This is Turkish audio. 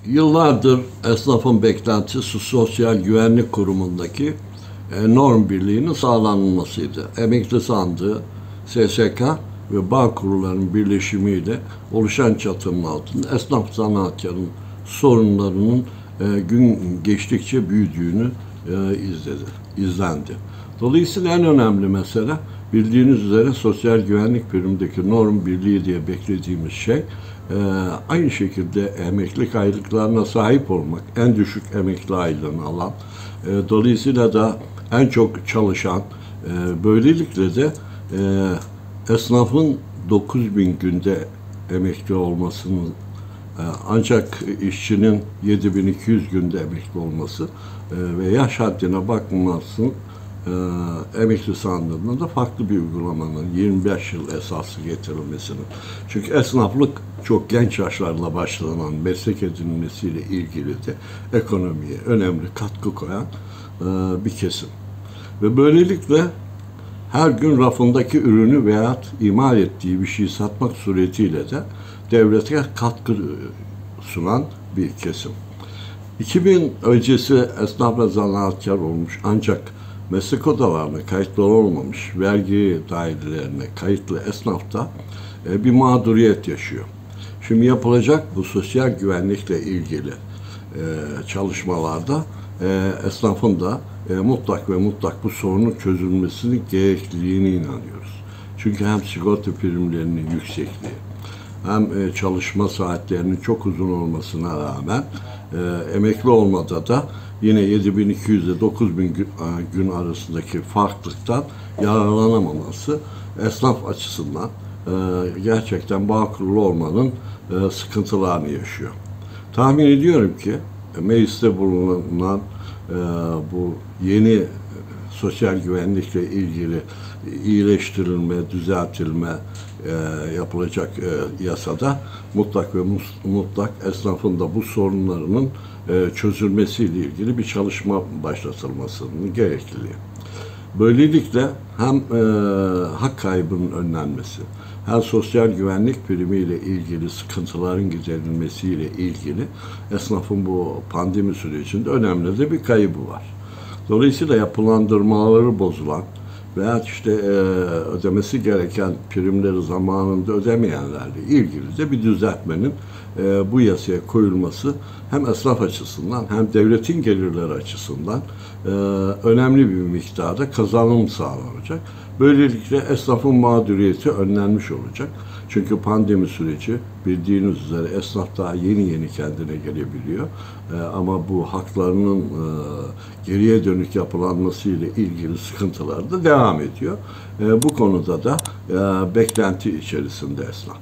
Yıllardır esnafın beklentisi Sosyal Güvenlik Kurumu'ndaki norm birliğinin sağlanmasıydı. Emekli sandığı, SSK ve bağ kurullarının birleşimiyle oluşan çatının altında esnaf sanatkarın sorunlarının gün geçtikçe büyüdüğünü izlendi. Dolayısıyla en önemli mesele bildiğiniz üzere sosyal güvenlik primindeki norm birliği diye beklediğimiz şey aynı şekilde emeklilik aylıklarına sahip olmak, en düşük emekli aylığını alan, dolayısıyla da en çok çalışan, böylelikle de esnafın 9.000 günde emekli olmasının ancak işçinin 7.200 günde emekli olması ve yaş haddine bakmamasının emekli sandığında da farklı bir uygulamanın 25 yıl esası getirilmesinin. Çünkü esnaflık çok genç yaşlarla başlanan meslek edinmesiyle ilgili de ekonomiye önemli katkı koyan bir kesim. Ve böylelikle her gün rafındaki ürünü veya imal ettiği bir şey satmak suretiyle de devlete katkı sunan bir kesim. 2000 öncesi esnaf ve zanaatkar olmuş ancak meslek odalarına kayıtlı olmamış vergi dairelerine kayıtlı esnafta bir mağduriyet yaşıyor. Şimdi yapılacak bu sosyal güvenlikle ilgili çalışmalarda esnafın da mutlak ve mutlak bu sorunun çözülmesinin gerekliliğine inanıyoruz. Çünkü hem sigorta primlerinin yüksekliği, hem çalışma saatlerinin çok uzun olmasına rağmen emekli olmada da yine 7.200 ile 9.000 gün arasındaki farklılıktan yararlanamaması esnaf açısından gerçekten bağ kurulu olmanın sıkıntılarını yaşıyor. Tahmin ediyorum ki mecliste bulunan bu yeni sosyal güvenlikle ilgili iyileştirilme, düzeltilme yapılacak yasada mutlak ve mutlak esnafın da bu sorunlarının çözülmesiyle ilgili bir çalışma başlatılmasının gerekliliği. Böylelikle hem hak kaybının önlenmesi, hem sosyal güvenlik primiyle ilgili sıkıntıların giderilmesiyle ilgili esnafın bu pandemi sürecinde önemli de bir kaybı var. Dolayısıyla yapılandırmaları bozulan veya ödemesi gereken primleri zamanında ödemeyenlerle ilgili de bir düzeltmenin bu yasaya koyulması hem esnaf açısından hem devletin gelirleri açısından önemli bir miktarda kazanım sağlanacak. Böylelikle esnafın mağduriyeti önlenmiş olacak. Çünkü pandemi süreci bildiğiniz üzere esnaf daha yeni kendine gelebiliyor. Ama bu haklarının geriye dönük yapılanması ile ilgili sıkıntılar da devam ediyor. Bu konuda da beklenti içerisinde esnaf.